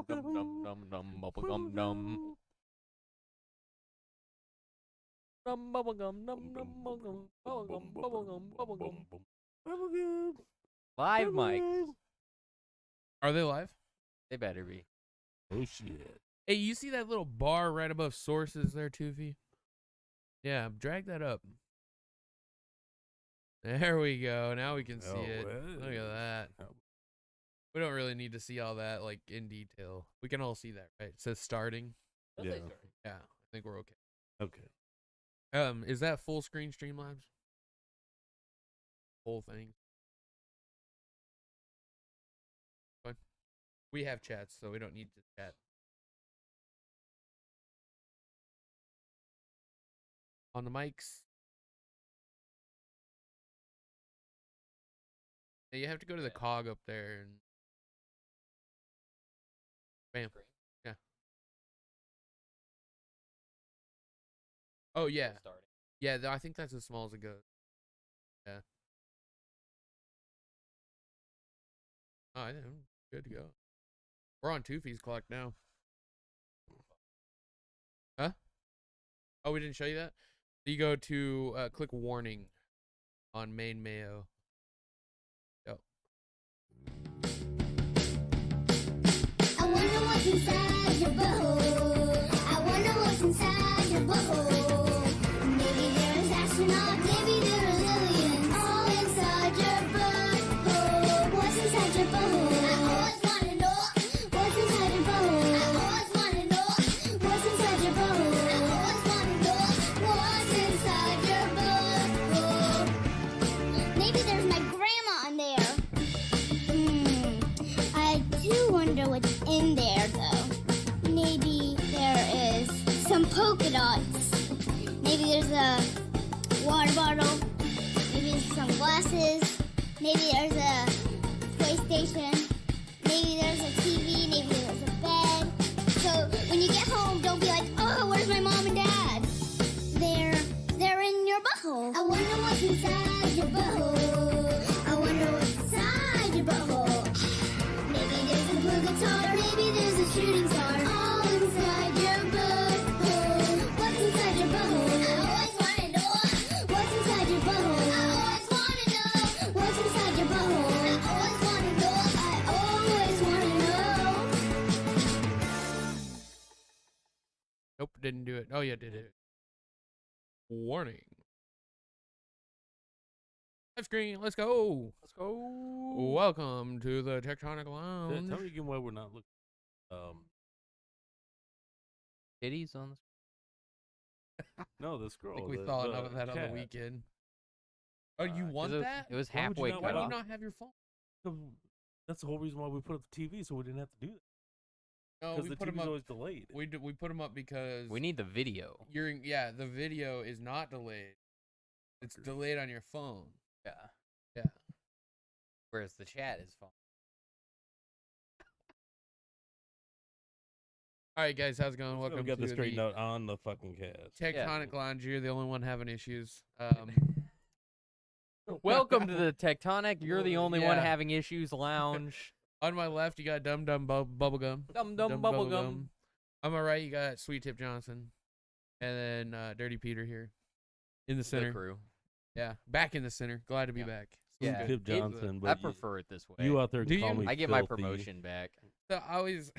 Bubblegum dum dum dum. Bubblegum dum. Dum bubblegum dum dum bubblegum. Bubblegum. Live mics. Are they live? They better be. Oh shit. Hey, you see that little bar right above sources there, Twofee? Yeah, drag that up. There we go. Now we can see it. Look at that. We don't really need to see all that like in detail. We can all see that, right? It says starting. Yeah. Yeah, I think we're okay. Okay. Is that full screen Streamlabs? Whole thing. Fine. We have chats, so we don't need to chat. On the mics. Yeah, you have to go to the cog up there and bam. Yeah. Oh yeah. Yeah, I think that's as small as it goes. Yeah. Oh, I think I'm good to go. We're on Twofees clock now. Huh? Oh, we didn't show you that? You go to click warning on main mayo. Yep. I wonder what's inside your butthole. I wonder what's inside your butthole. Maybe there's astronauts, maybe there are aliens. All inside your butthole. What's inside your butthole? I always wanna know what's inside your butthole. I always wanna know what's inside your butthole. I always wanna know what's inside your butthole. Maybe there's my grandma in there. I do wonder what's in there, though. Maybe there is some polka dots. Maybe there's a water bottle. Maybe there's some glasses. Maybe there's a PlayStation. Maybe there's a TV. Maybe there's a bed. So when you get home, don't be like, oh, where's my mom and dad? They're in your butthole. I wonder what's inside your butthole. I wonder what's inside your butthole. Maybe there's a blue guitar, maybe there's a shooting star. All inside your butthole. What's inside your butthole? I always wanna know what's inside your butthole. I always wanna know what's inside your butthole. I always wanna know. I always wanna know. Nope, didn't do it. Oh yeah, did it. Warning. Live screen, let's go. Let's go. Welcome to the Tectonic Lounge. Tell me again why we're not looking. Titties on the No, this girl. I think we the- thought the of that on cat. the weekend. Oh, you want it was, that? It was Why would you halfway not- Why cut do you off. not have your phone? That's the whole reason why we put up the TV, so we didn't have to do that. No, Because we the put them TV's up. always delayed. We put them up because We need the video. yeah, the video is not delayed. It's delayed on your phone. Yeah. Yeah. Whereas the chat is fine. All right, guys, how's it going? we Welcome got to this straightened the out on the fucking cast. Tectonic Lounge. You're the only one having issues. Welcome to the Tectonic. You're the only one Yeah. having issues lounge. On my left, you got Dum Dum Bubblegum. Dum dum bubblegum. On my right, you got Sweet Tip Johnson, and then Dirty Peter here in the The center. crew. Yeah, back in the center. Glad to be Yeah. back. Yeah. Tip It- Johnson, I but prefer it this way. you out there Do call you? me I get my filthy. promotion back. So I always,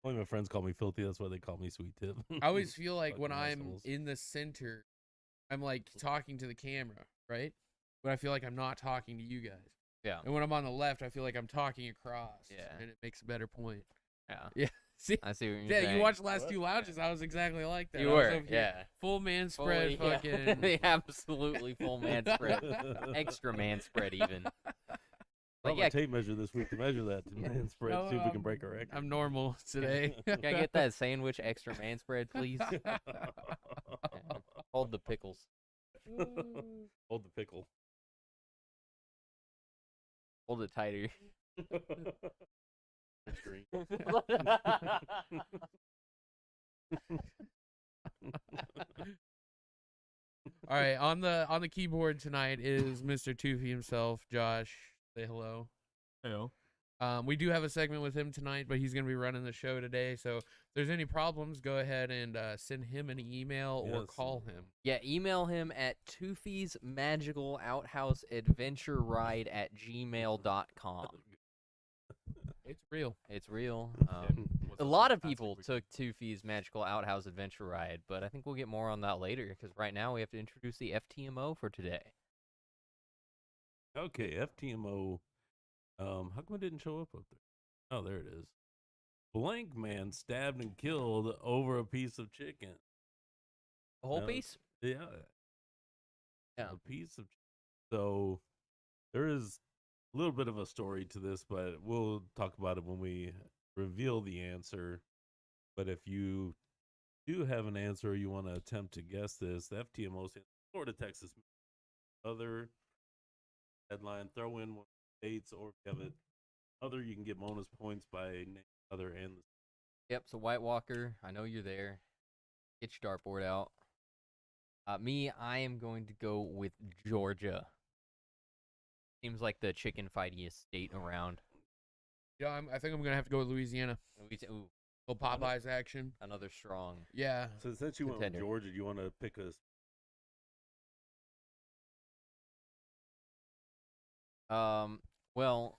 Only my friends call me filthy. That's why they call me Sweet Tip. I always feel like when Fucking I'm assholes. in the center, I'm like talking to the camera, right? But I feel like I'm not talking to you guys. Yeah. And when I'm on the left, I feel like I'm talking across. Yeah. And it makes a better point. Yeah. Yeah. See? I see what you're Yeah, saying. you watched the last two lounges. I was exactly like that. You I was were, over here, yeah. Full man spread, Fully, fucking. yeah. Absolutely full man spread. Extra man spread even. I'll But have yeah, a tape measure this week to measure that to man spread. No, See if we can break a record. I'm normal today. can I get that sandwich extra man spread, please? Hold the pickles. Hold the pickle. Hold it tighter. Green. All right, on the keyboard tonight is Mr. Twofee himself, Josh. Say hello. Hello. We do have a segment with him tonight, but he's going to be running the show today. So if there's any problems, go ahead and send him an email or call him. Yeah, email him at Twofees Magical Outhouse Adventure Ride at gmail.com. It's real. It's real. A lot of people took Twofees Magical Outhouse Adventure Ride, but I think we'll get more on that later because right now we have to introduce the FTMO for today. Okay, FTMO. How come it didn't show up there? Oh, there it is. Blank man stabbed and killed over a piece of chicken. The whole No. piece? Yeah. Yeah. A piece of. So there is a little bit of a story to this, but we'll talk about it when we reveal the answer. But if you do have an answer or you want to attempt to guess this, the FTMO stands for Florida, Texas. Other headline, throw in one dates, or if you have it other, you can get bonus points by name other and the. Yep, so White Walker, I know you're there. Get your dartboard out. Me, I am going to go with Georgia. Seems like the chicken fightiest state around. Yeah, I think I'm going to have to go with Louisiana. Ooh, Little Popeyes action. another strong. Yeah. So since you went Contender. with Georgia, do you want to pick a? Well,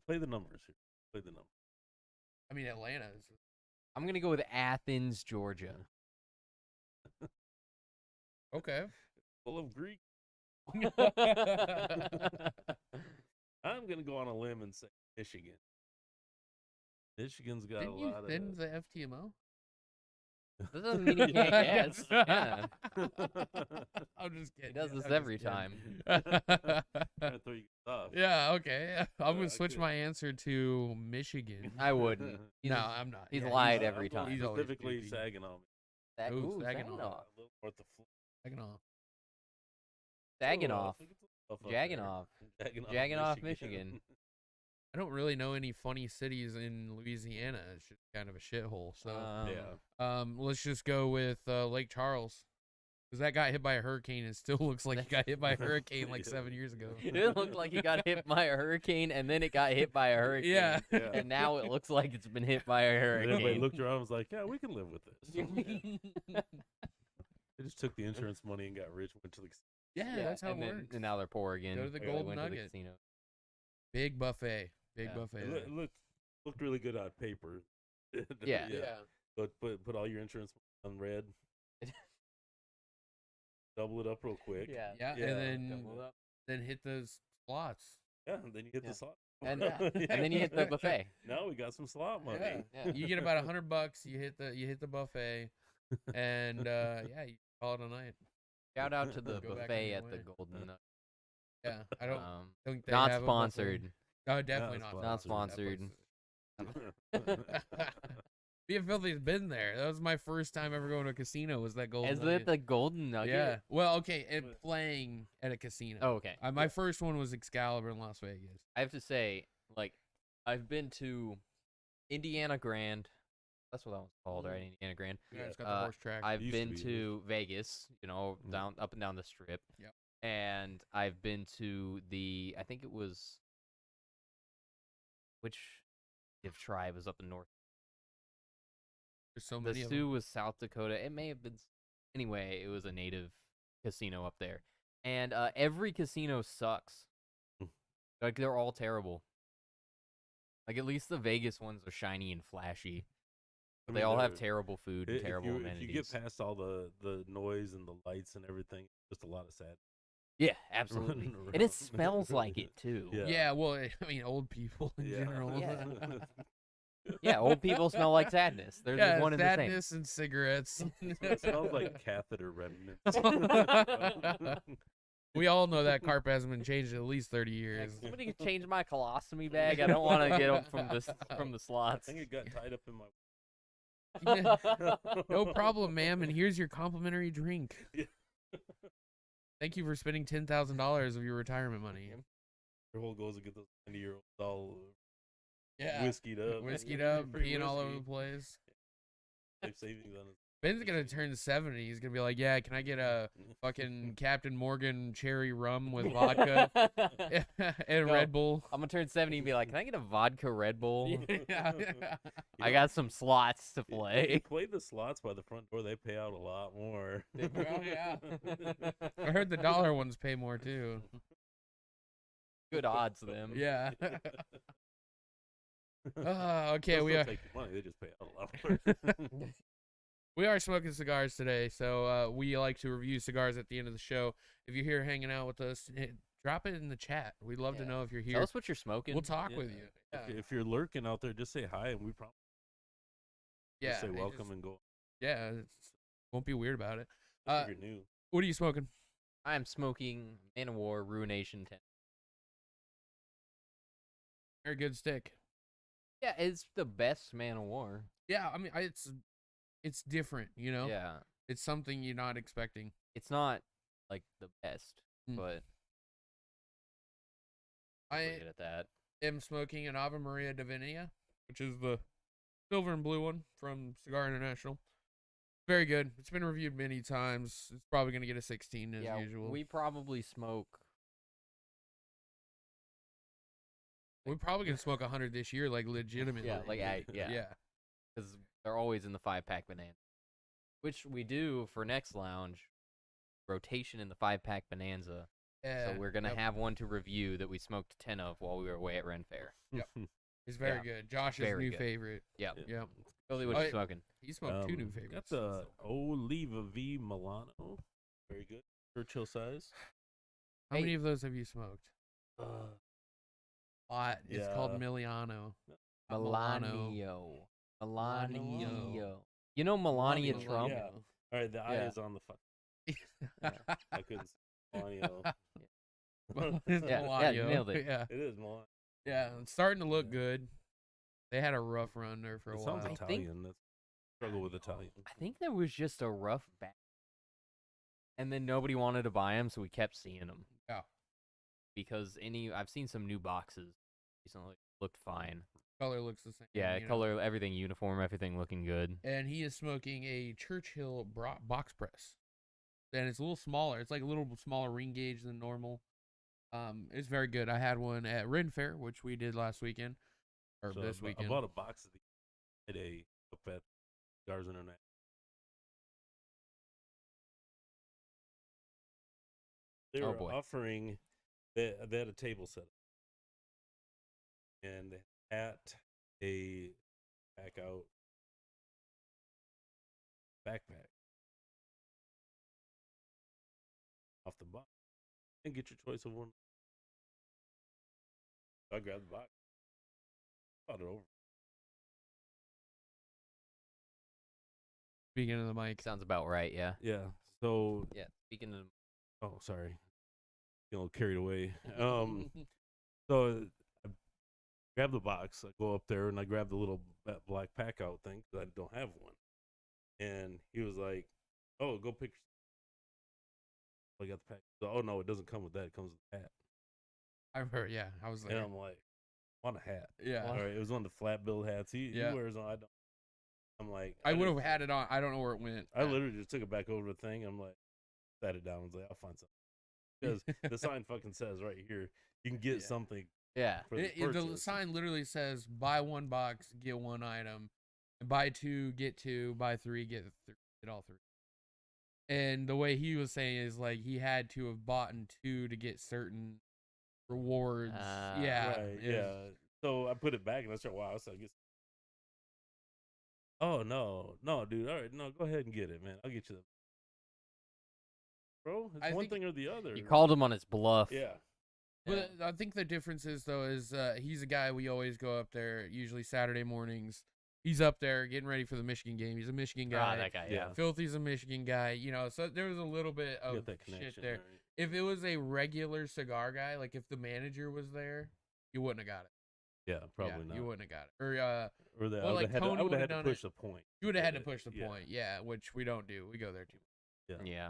Play the numbers here. Play the numbers. I mean, Atlanta is. I'm going to go with Athens, Georgia. Okay. Full of Greek. I'm gonna go on a limb and say Michigan. Michigan's got Didn't a you lot send of. the FTMO? That doesn't mean you can't guess. Yeah. I'm just He kidding. does I'm this just every kidding. time. Trying to throw you off. Yeah, okay. I'm going I to switch could- my answer to Michigan. I wouldn't. He's No, a- I'm not. he's Yeah, lied I'm every going time. He's always specifically goofy. Saginaw. Ooh, Ooh, Saginaw. Saginaw. A little north of Saginaw. Saginaw. Jagganoff. Jagganoff. Jagganoff, Michigan. I don't really know any funny cities in Louisiana. It's just kind of a shithole. So, Yeah. let's just go with Lake Charles, because that got hit by a hurricane. It still looks like it got hit by a hurricane like 7 years ago. It looked like he got hit by a hurricane, and then it got hit by a hurricane. Yeah. Yeah. And now it looks like it's been hit by a And everybody hurricane. looked around and was like, yeah, we can live with this. They just took the insurance money and got rich, went to the. Yeah, that's how and it then, works. And now they're poor again. Go to the They Golden went to the Nugget. casino. Big buffet. Big Yeah. buffet. It looked really good on paper. Yeah. But put all your insurance on red. Double it up real quick. Yeah. Yeah, Yeah. and Double up. then hit those slots. Yeah, and then you hit Yeah. the slot. And then you hit the buffet. Now we got some slot money. Yeah. Yeah. You get about $100. You hit the buffet, and yeah, you call it a night. Shout out to the Go back buffet and at the win. Golden Nugget. Yeah, I don't think they Not have a buffet. sponsored. Oh, definitely Not not. Not sponsored. sponsored. Me and Filthy's been there. That was my first time ever going to a casino. Was that Golden Is Nugget. it the Golden Nugget? Yeah. Well, okay, and playing at a casino. Oh, okay. My first one was Excalibur in Las Vegas. I have to say, like, I've been to Indiana Grand. That's what that was called, right? Indiana Grand. Yeah, it's got the Uh, horse track. I've Used to been be, to Vegas, Mhm. down up and down the strip. Yep. And I've been to I think it was, which if tribe was up in North. There's so The many of them. Sioux was South Dakota. It may have been. Anyway, it was a native casino up there. And every casino sucks. Hmm. Like, they're all terrible. Like, at least the Vegas ones are shiny and flashy. I They mean, all have they're- terrible food and terrible if you amenities. get past all the noise and the lights and everything, just a lot of sad. Yeah, absolutely. running And it around. smells like it, too. Yeah. Yeah, well, I mean, old people in Yeah. general. Yeah. Yeah, old people smell like sadness. They're Yeah, one and the same. sadness and cigarettes. It smells like catheter remnants. We all know that carpet hasn't been changed in at least 30 Yeah, years. can somebody can change my colostomy bag. I don't want to get up from the I slots. think it got tied up in my. No problem, ma'am. And here's your complimentary drink. Yeah. Thank you for spending $10,000 of your retirement money. Their whole goal is to get those 90-year-olds all Yeah. whiskeyed up. Whiskeyed Yeah, up, free peeing all over whiskey. the place. Life savings on it. Ben's gonna turn 70. He's gonna be like, yeah, can I get a fucking Captain Morgan cherry rum with vodka and No, Red Bull? I'm gonna turn 70 and be like, can I get a vodka Red Bull? Yeah. I got some slots to You play. play the slots by the front door. They pay out a lot more. Oh, yeah. I heard the dollar ones pay more too. Good odds, them. Yeah. Okay, They'll we still are take your money. They just pay out a lot more. we are smoking cigars today, so we like to review cigars at the end of the show. If you're here hanging out with us, drop it in the chat. We'd love to Yeah. know if you're Tell here. us what you're smoking. We'll talk Yeah. with you. Yeah. If you're lurking out there, just say hi, and we probably Yeah. say they welcome just- and go. Yeah. Won't be weird about it. If you're new. What are you smoking? I'm smoking Man of War Ruination 10. Very good stick. Yeah, it's the best Man of War. Yeah, I mean, it's different, you know? Yeah. It's something you're not expecting. It's not like the best, Mm. but we're I good at that. am smoking an Ave Maria Divinia, which is the silver and blue one from Cigar International. Very good. It's been reviewed many times. It's probably going to get a 16 as Yeah, usual. we probably smoke. We're probably going to smoke 100 this year, like legitimately. Yeah, like yeah, Yeah. because they're always in the 5-pack banana, which we do for next lounge rotation in the 5-pack bonanza. Yeah. So we're gonna Yep. have one to review that we smoked 10 of while we were away at Ren Fair. Yep. It's very Yeah. good. Josh's Very new good. favorite. Yep. Yep. Billy, what Oh, you yeah. smoking? He smoked two new favorites. Got the Oliva V Milano. Very good. Churchill size. How Hey. many of those have you smoked? A lot. It's called Yeah. Miliano. Milano. Melanio. Milano. Melanio. You know Melania Milano. Trump? Yeah. All right, the eye Yeah. is on the fuck. I couldn't say Milano. It's Yeah, Melania. nailed it. Yeah. It is Milano. Yeah. It's starting to look Yeah. good. They had a rough run there for a It while. sounds Italian. That's struggle with Italian. I think there was just a rough batch. And then nobody wanted to buy them, so we kept seeing them. Yeah. Because I've seen some new boxes recently. Looked fine. Color looks the same. Yeah, you know. color, everything uniform, everything looking good. And he is smoking a Churchill box press. And it's a little smaller. It's like a little smaller ring gauge than normal. It's very good. I had one at Ren Fair, which we did last weekend. Or So this weekend. I bought a box of these today up at Cigars International. They Oh, were boy. offering, they had a table set up. And they had a pack out backpack off the box and get your choice of one. So I grabbed the box, thought it over. Speaking of the mic. Sounds about right, yeah. Yeah. So, Yeah, speaking of... oh, sorry, getting a little carried away. So I grab the box, I go up there, and I grab the little black pack out thing because I don't have one. And he was like, "Oh, go pick." I got the pack. So, oh no, it doesn't come with that. It comes with a hat. I've heard, yeah. I was And there. I'm like, "I want a hat." Yeah. All right, it was one of the flat bill hats. He Yeah. wears on. I don't. I'm like, I would have just- had it on. I don't know where it went. I literally just took it back over the thing. I'm like, sat it down. I was like, I'll find something. Because the sign fucking says right here, you can get Yeah. something Yeah. for the The purchase. sign literally says buy one box, get one item. Buy two, get two. Buy three, get all three. And the way he was saying is like he had to have bought two to get certain rewards. Yeah. Right, it yeah. was- So I put it back and I started, wow, I started, oh, no, dude. All right, no, go ahead and get it, man. I'll get you the. Bro, it's I one think thing or the other. You called him on his bluff. Yeah. But I think the difference is though is he's a guy we always go up there usually Saturday mornings. He's up there getting ready for the Michigan game. He's a Michigan guy. Ah, that guy, yeah. Yeah. Filthy's a Michigan guy. You know, so there was a little bit You of got that shit connection there. right? If it was a regular cigar guy, like if the manager was there, you wouldn't have got it. Yeah, probably Yeah, not. You wouldn't have got it. Or Or that well, I would like have Tony had would've to done push it. the point. you would have had to Yeah, push the yeah. point. Yeah, which we don't do. We go there too. Yeah. Yeah.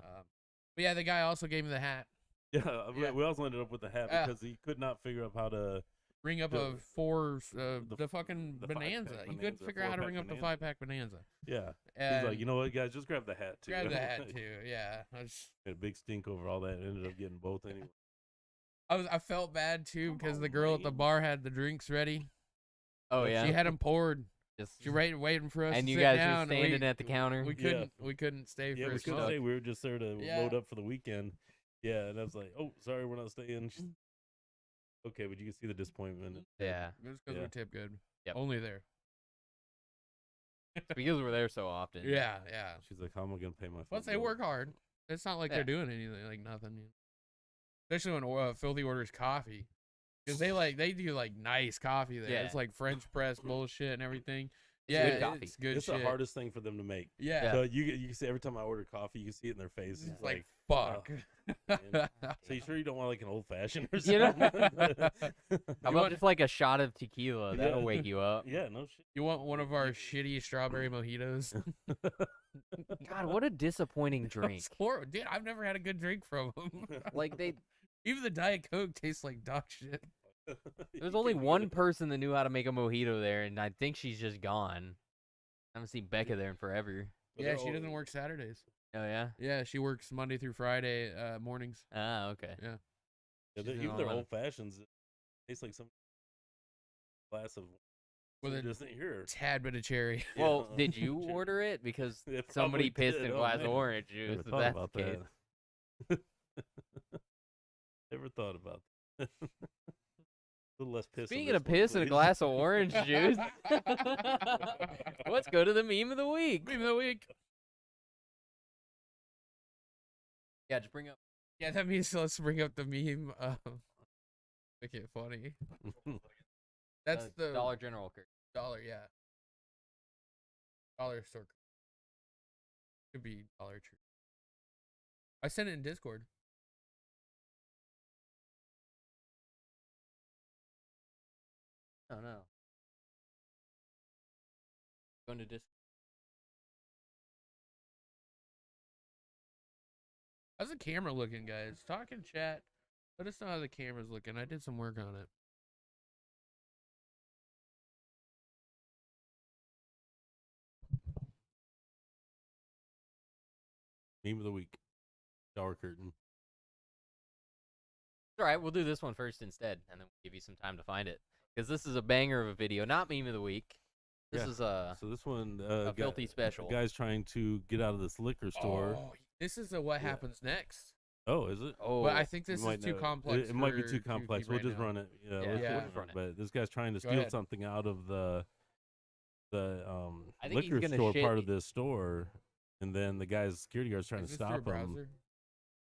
But yeah, the guy also gave me the hat. Yeah, Yeah. we also ended up with the hat Yeah. because he could not figure out how to ring up The- a the fucking the bonanza. five-pack He couldn't bonanza, figure out how to 4-pack ring up the bonanza. 5-pack bonanza. Yeah. And He's like, you know what, guys, just grab the hat too. grab the hat too. Yeah, Had a big stink over all that. Ended up getting both anyway. I felt bad too Come because on, the girl at the Wayne. bar had the drinks ready. Oh She yeah. She had them poured. Just, She waiting for us. and to you sit guys down, were and standing at the counter. We Yeah. couldn't stay Yeah, for we a couldn't smoke. stay. We were just there to Yeah. load up for the weekend. Yeah, and I was like, oh, sorry, we're not staying. She's, okay, but you can see the disappointment. Yeah. It was because Yeah. we tip good. Yep. Only there. Because we're there so often. Yeah. She's like, how am I going to pay my phone Plus, they bill? work hard. It's not like Yeah. they're doing anything, like nothing. Especially when Filthy orders coffee, because they do like nice coffee there. Yeah. It's like French press bullshit and everything. It's Yeah, good coffee. it's good It's shit. the hardest thing for them to make. Yeah, So you can see every time I order coffee, you can see it in their face. it's It's like like, fuck. so you sure you don't want like an old fashioned or You know? something? How about just like a shot of tequila? That'll Yeah. wake you up. Yeah, no shit. You want one of our shitty strawberry mojitos? God, what a disappointing drink. It's horrible. Dude, I've never had a good drink from them. Like Even the Diet Coke tastes like dog shit. there's only one person that knew how to make a mojito there, and I think she's just gone. I haven't seen Becca there in forever. Yeah, she doesn't work Saturdays. Oh yeah. Yeah, she works Monday through Friday mornings. Ah, okay. Yeah, She's even doing their all that. old fashions taste like some glass of With a just here. tad bit of cherry. Well, Yeah. did you Sure. order it because They somebody probably pissed did. in a Oh, glass of man. orange juice? Never If thought that's about the case. that. Never thought about that. A little less piss. on Speaking this of one, piss in a please. glass of orange juice, let's go to the meme of the week. Meme of the week. Yeah, just bring up. Yeah, that means let's bring up the meme. Make it funny. That's the Dollar General curtain. dollar, yeah. Dollar store. Could be Dollar Tree. I sent it in Discord. Oh no. Going to Discord. How's the camera looking, guys? Talk in chat. Let us know how the camera's looking. I did some work on it. Meme of the week. Shower curtain. All right, we'll do this one first instead, and then we'll give you some time to find it. Because this is a banger of a video, not meme of the week. This Yeah. is a So this one, filthy special. A guy's trying to get out of this liquor store. Oh, this is what Yeah. happens next. Oh, is it? Oh, But I think this You is might too know. complex. It might be for too Twofee complex. We'll right just now. run it. Yeah, Yeah, let's yeah. just run it. But this guy's trying to Go steal ahead. something out of the I think he's liquor gonna store shit- part of this store, and then the guy's security guard's trying Is to this through a stop him. browser?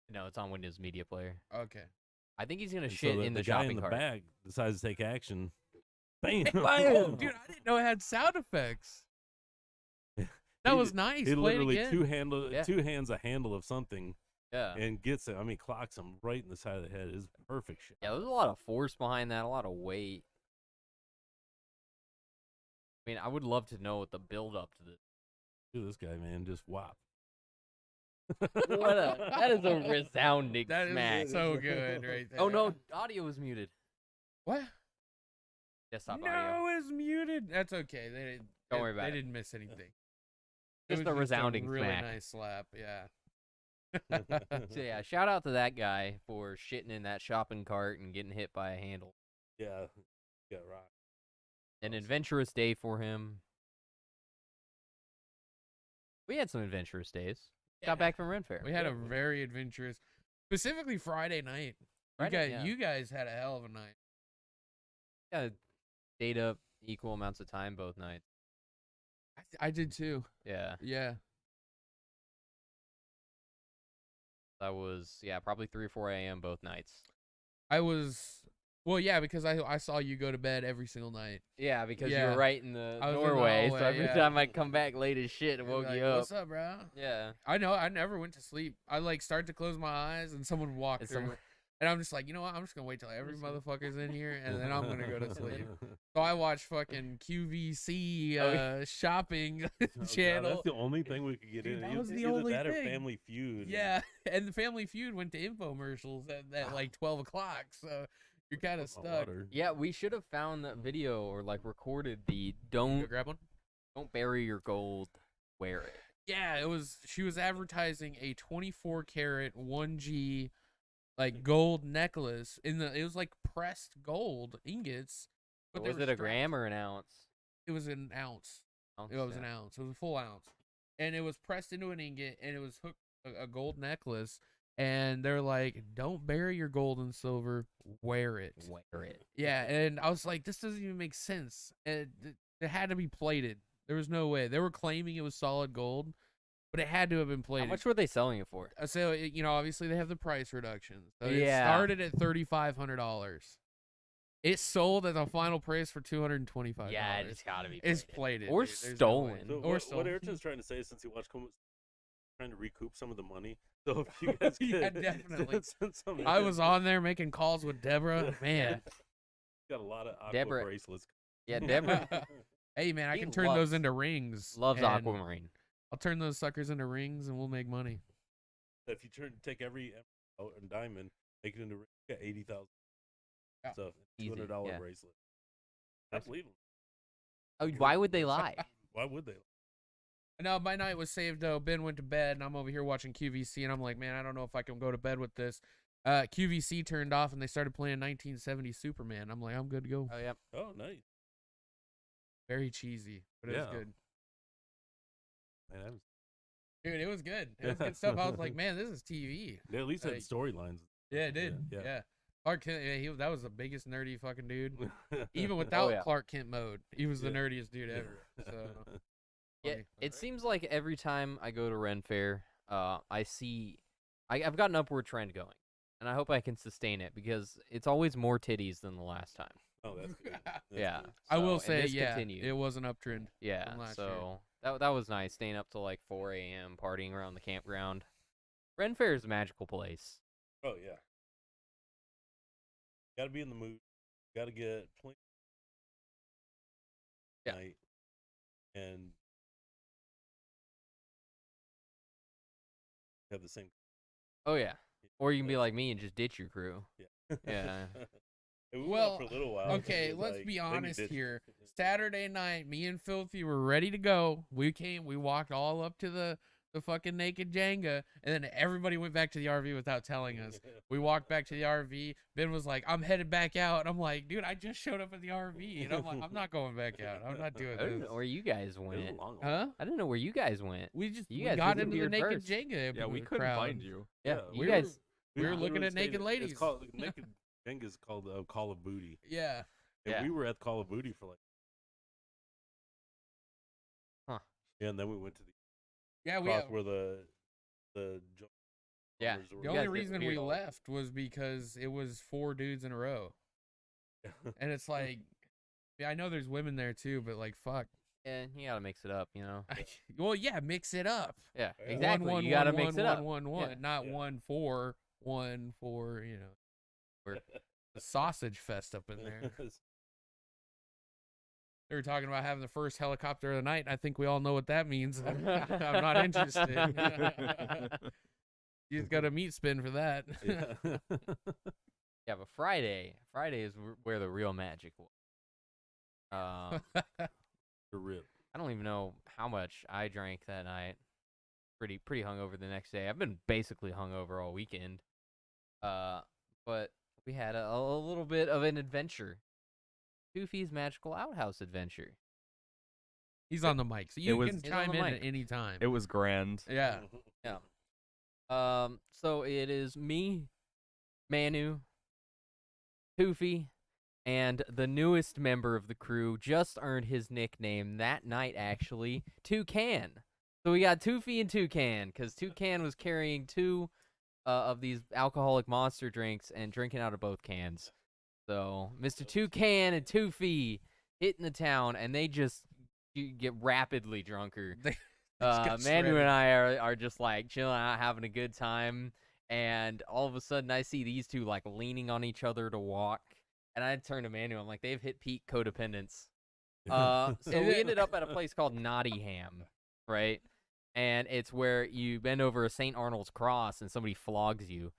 no, it's on Windows Media Player. Okay. I think he's gonna And so shit in the the guy shopping in the cart. back decides to take action. Bam! Oh, dude, I didn't know it had sound effects. That He was did- nice. He Play it literally again. Yeah. two hands a handle of something Yeah. and gets it. I mean, clocks him right in the side of the head. It's perfect shot. Yeah, there's a lot of force behind that, a lot of weight. I mean, I would love to know what the build up to this. Look at this guy, man, just whop. That is a resounding That smack. is so good right there. Oh no, audio was muted. What? Desktop No, audio. it's muted. That's okay. They didn't. Don't worry about They it. didn't miss anything. It Just was a resounding really smack. nice slap. Yeah. So yeah, shout out to that guy for shitting in that shopping cart and getting hit by a handle. Yeah, got rocked. An adventurous day for him. We had some adventurous days. Got back from Ren Fair. We had a very adventurous, specifically Friday night. Friday, yeah. You guys had a hell of a night. Yeah, stayed up equal amounts of time both nights. I did too. Yeah, Yeah. that was probably 3 or 4 a.m. both nights. I was. Well, yeah, because I saw you go to bed every single night. Yeah, because you Yeah. were right in the I was in the doorway, so hallway, every yeah. time I come back late as shit and You'd be woke like, you up. What's up, bro? Yeah. I know. I never went to sleep. I like start to close my eyes and someone walked And through. someone- And I'm just like, you know what? I'm just gonna wait till every just- motherfucker's in here, and then I'm gonna go to sleep. So I watched fucking QVC Oh, shopping Oh, God, channel. that's the only thing we could get Dude, in. that was the Either only that thing. or Family Feud. Yeah, and the Family Feud went to infomercials at like 12 o'clock. So You're kind of stuck. Yeah, we should have found that video or like recorded the Go grab one. don't bury your gold, wear it. Yeah, it was. She was advertising a 24 karat 1G like gold necklace it was like pressed gold ingots. But they was were it a strapped. gram or an ounce? It was an ounce. It was an ounce. It was a full ounce, and it was pressed into an ingot, and it was hooked a gold necklace. And they're like, "Don't bury your gold and silver, wear it." Wear it. Yeah, and I was like, "This doesn't even make sense." It had to be plated. There was no way. They were claiming it was solid gold, but it had to have been How plated. much were they selling it for? So obviously they have the price reductions. So it Yeah. started at $3,500. It sold at a final price for $225. Yeah, it's gotta be. It's plated. plated Or dude. There's no stolen. way. So Or what stolen. Ayrton's trying to say is, since he watched trying to recoup some of the money. So if you guys could Yeah, definitely. send some I was on there making calls with Deborah. Man, got a lot of aqua Deborah- bracelets. Yeah, Deborah hey man, I He can turn loves- those into rings. loves and aquamarine. I'll turn those suckers into rings, and we'll make money. If you take every emerald and diamond, make it into you got 80,000. Yeah. So Easy, $200 yeah. bracelet. I believe them. Oh, why would they lie? Why would they? No, my night was saved though. Ben went to bed, and I'm over here watching QVC, and I'm like, man, I don't know if I can go to bed with this. QVC turned off, and they started playing 1970 Superman. I'm like, I'm good to go. Oh yeah. Oh, nice. Very cheesy, but it was Yeah. good. Man, Dude, it was good. It was good stuff. I was like, man, this is TV. they at least had Like- storylines. Yeah, it did. Yeah. Yeah. Clark Kent, that was the biggest nerdy fucking dude. Even without yeah. Clark Kent mode, he was the Yeah. nerdiest dude ever. So, Yeah, funny. it seems like every time I go to Ren Fair, I see I've got an upward trend going, and I hope I can sustain it because it's always more titties than the last time. Oh, that's good. That's Yeah. good. I will and say, this yeah, continued. it was an uptrend. Yeah, from last year. so that was nice, staying up till like 4 a.m. partying around the campground. Ren Fair is a magical place. Oh, yeah. Got to be in the mood. Got to get plenty. Yeah. Night. And have the same. Oh yeah, or you can be like me and just ditch your crew. Yeah. Yeah. And we went Well, out for a little while. Okay, It was let's like, be then you honest ditched here. it. Saturday night, me and Filthy were ready to go. We walked all up to the fucking naked Jenga, and then everybody went back to the RV without telling us. We walked back to the RV. Ben was like, I'm headed back out. And I'm like, dude, I just showed up at the RV. And I'm like, I'm not going back out. I'm not doing I didn't this. know where you guys It was a went. long one. Huh? I didn't know where you guys went. We just You we guys got into the disappeared naked first. Jenga. Yeah, we couldn't crowd. find you. Yeah, we you were- guys. we were looking literally at naked stayed ladies. It's called naked. Jenga's called Call of Booty. Yeah. And Yeah. we were at Call of Booty for like. Huh. Yeah, and then we went to the Yeah, we cross where the Yeah. drummers were. the You only guys reason we disappeared. left was because it was 4 dudes in a row. And it's like, yeah, I know there's women there too, but like, fuck. Yeah, you gotta mix it up, you know. Well, yeah, mix it up. Yeah, Yeah. exactly. One, you gotta one, mix one, it up. one, one, Yeah. not Yeah. 1 4 1 4. You know, We're- a sausage fest up in there. They were talking about having the first helicopter of the night. I think we all know what that means. I'm not interested. You just got a meat spin for that. Yeah. Yeah, but Friday is where the real magic was. The rip. I don't even know how much I drank that night. Pretty hungover the next day. I've been basically hungover all weekend. But we had a little bit of an adventure. Twofee's magical outhouse adventure. He's on the mic, so you was- can He's on chime the in mic. at any time. It was grand. Yeah. So it is me, Manu, Twofee, and the newest member of the crew just earned his nickname that night, actually, Toucan. So we got Twofee and Toucan, because Toucan was carrying 2 of these alcoholic monster drinks and drinking out of both cans. So Mr. Toucan and Twofee hitting the town, and they just get rapidly drunker. They just got Manu shredded. and I are just like chilling out, having a good time, and all of a sudden I see these 2 like leaning on each other to walk, and I turn to Manu. I'm like, they've hit peak codependence. So we ended up at a place called Nottingham, right? And it's where you bend over a St. Arnold's cross and somebody flogs you.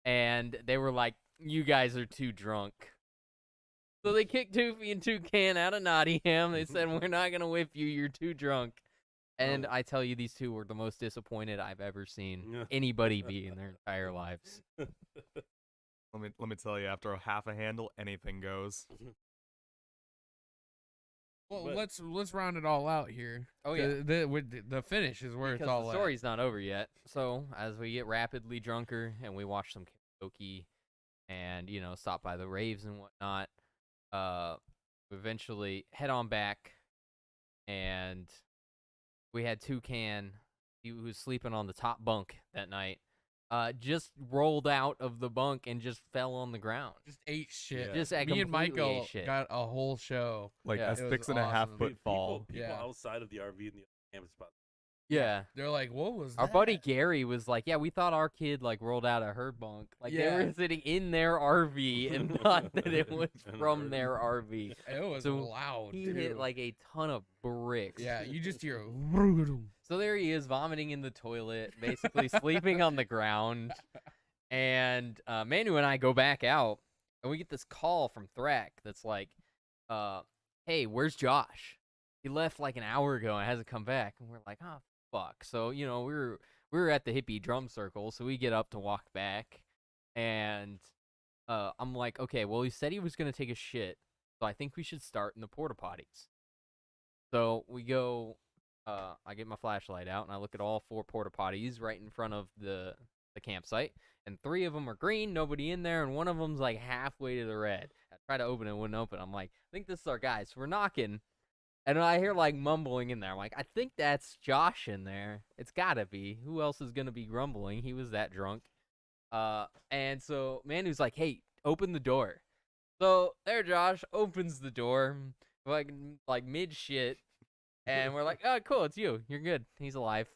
And they were like you guys are too drunk. So they kicked Twofee and Toucan out of Nottingham. They said, we're not going to whip you. You're too drunk. And Oh. I tell you, these two were the most disappointed I've ever seen anybody be in their entire lives. Let me tell you, after a half a handle, anything goes. Well, But- let's round it all out here. Oh, yeah. The finish is where Because it's all the at. story's not over yet. So as we get rapidly drunker and we watch some karaoke and, you know, stop by the raves and whatnot, we eventually head on back, and we had Toucan, who was sleeping on the top bunk that night, just rolled out of the bunk and just fell on the ground. Just ate shit. Yeah. Just Me and completely Michael ate shit. got a whole show. Like Yeah. a It was 6.5 awesome. foot fall. People Yeah. outside of the RV and the camping spot. Yeah. They're like, "What was Our that?" buddy Gary was like, yeah, we thought our kid, like, rolled out of her bunk. Like, they Yeah. were sitting in their RV and thought that it was And from her- their RV. It was So loud. He dude. hit, like, a ton of bricks. Yeah, you just hear. So there he is, vomiting in the toilet, basically sleeping on the ground. And Manu and I go back out, and we get this call from Thrak that's like, hey, where's Josh? He left like an hour ago and hasn't come back. And we're like, oh, fuck. So, you know, we were at the hippie drum circle, so we get up to walk back. And I'm like, okay, well, he said he was going to take a shit, so I think we should start in the porta potties. So we go, I get my flashlight out, and I look at all 4 porta potties right in front of the campsite. And 3 of them are green, nobody in there, and one of them's like halfway to the red. I try to open it, it wouldn't open. I'm like, I think this is our guy. So we're knocking, and I hear like mumbling in there. I'm like, I think that's Josh in there. It's gotta be. Who else is gonna be grumbling? He was that drunk. And so Manu's like, hey, open the door. So there Josh opens the door, like mid shit, and we're like, oh, cool, it's you. You're good. He's alive.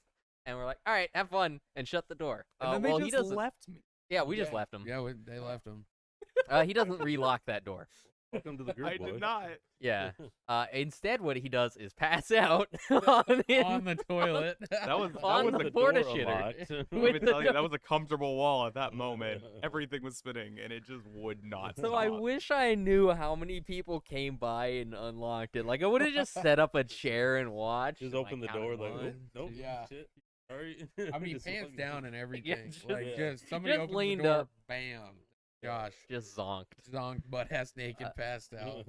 And we're like, all right, have fun, and shut the door. And then well, they he just doesn't. left me. Yeah, we just left him. Yeah, they left him. He doesn't relock that door. Welcome to the group, I boy. did not. Yeah. Instead, what he does is pass out on On the toilet. That was On that was the a porta door shitter. unlocked. Let with me the tell you, door- that was a comfortable wall at that moment. Everything was spinning, and it just would not So stop. I wish I knew how many people came by and unlocked it. Like, I would have just set up a chair and watched. Just and, open the counted door like, 1, nope, 2. Yeah. shit. Sorry. I mean, Just pants fucking- down and everything. just- like, Yeah. just somebody Just opens leaned the door, up. bam. Josh, Just zonked. zonked, butt ass naked, passed out.